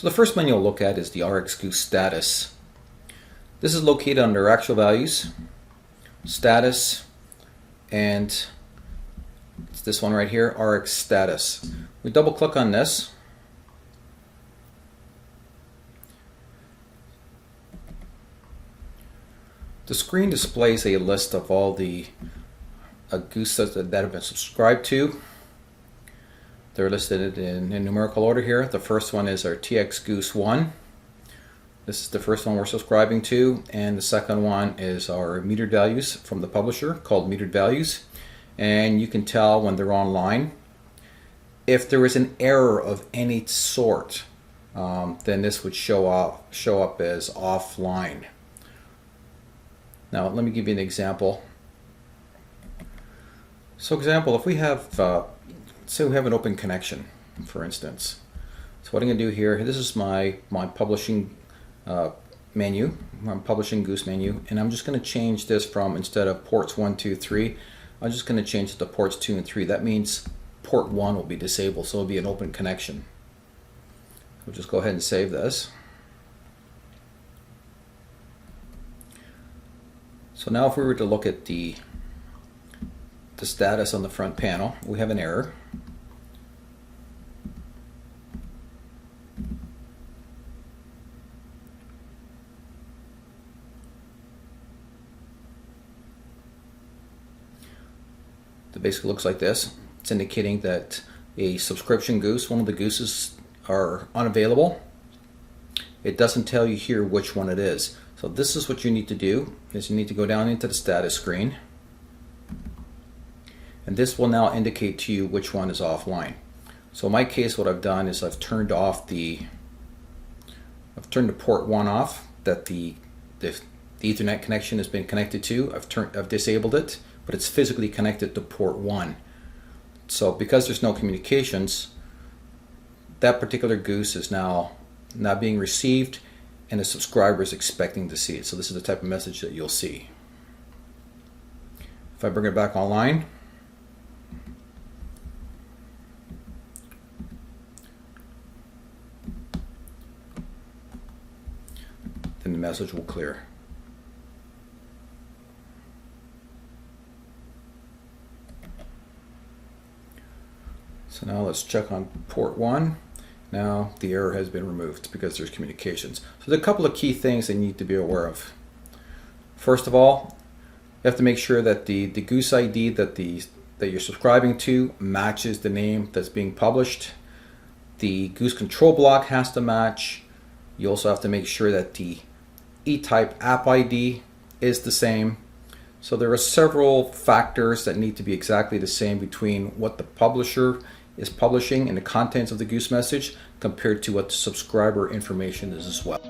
So the first menu we'll look at is the RxGOOSE Status. This is located under Actual Values, Status, and it's this one right here, Rx Status. We double click on this. The screen displays a list of all the Goose that have been subscribed to. They're listed in numerical order here. The first one is our RxGOOSE 1. This is the first one we're subscribing to, and the second one is our metered values from the publisher called metered values. And you can tell when they're online. If there is an error of any sort, then this would show up as offline. Now let me give you an example. So example, if we have, say we have an open connection, for instance. So what I'm going to do here, this is my publishing menu, my publishing Goose menu, and I'm just going to change this from, instead of ports 1, 2, 3, I'm just going to change it to ports 2 and 3. That means port 1 will be disabled, so it'll be an open connection. We'll just go ahead and save this. So now if we were to look at the status on the front panel, we have an error. It basically looks like this. It's indicating that a subscription goose, one of the gooses, are unavailable. It doesn't tell you here which one it is. So this is what you need to do, is you need to go down into the status screen, and this will now indicate to you which one is offline. So in my case, what I've done is I've turned the port 1 off that the Ethernet connection has been connected to. I've disabled it, but it's physically connected to port 1. So because there's no communications, that particular goose is now not being received, and the subscriber is expecting to see it. So this is the type of message that you'll see. If I bring it back online, then the message will clear. So now let's check on port 1. Now the error has been removed because there's communications. So there's a couple of key things that you need to be aware of. First of all, you have to make sure that the Goose ID that you're subscribing to matches the name that's being published. The Goose control block has to match. You also have to make sure that the E-type app ID is the same. So there are several factors that need to be exactly the same between what the publisher is publishing and the contents of the Goose message compared to what the subscriber information is as well.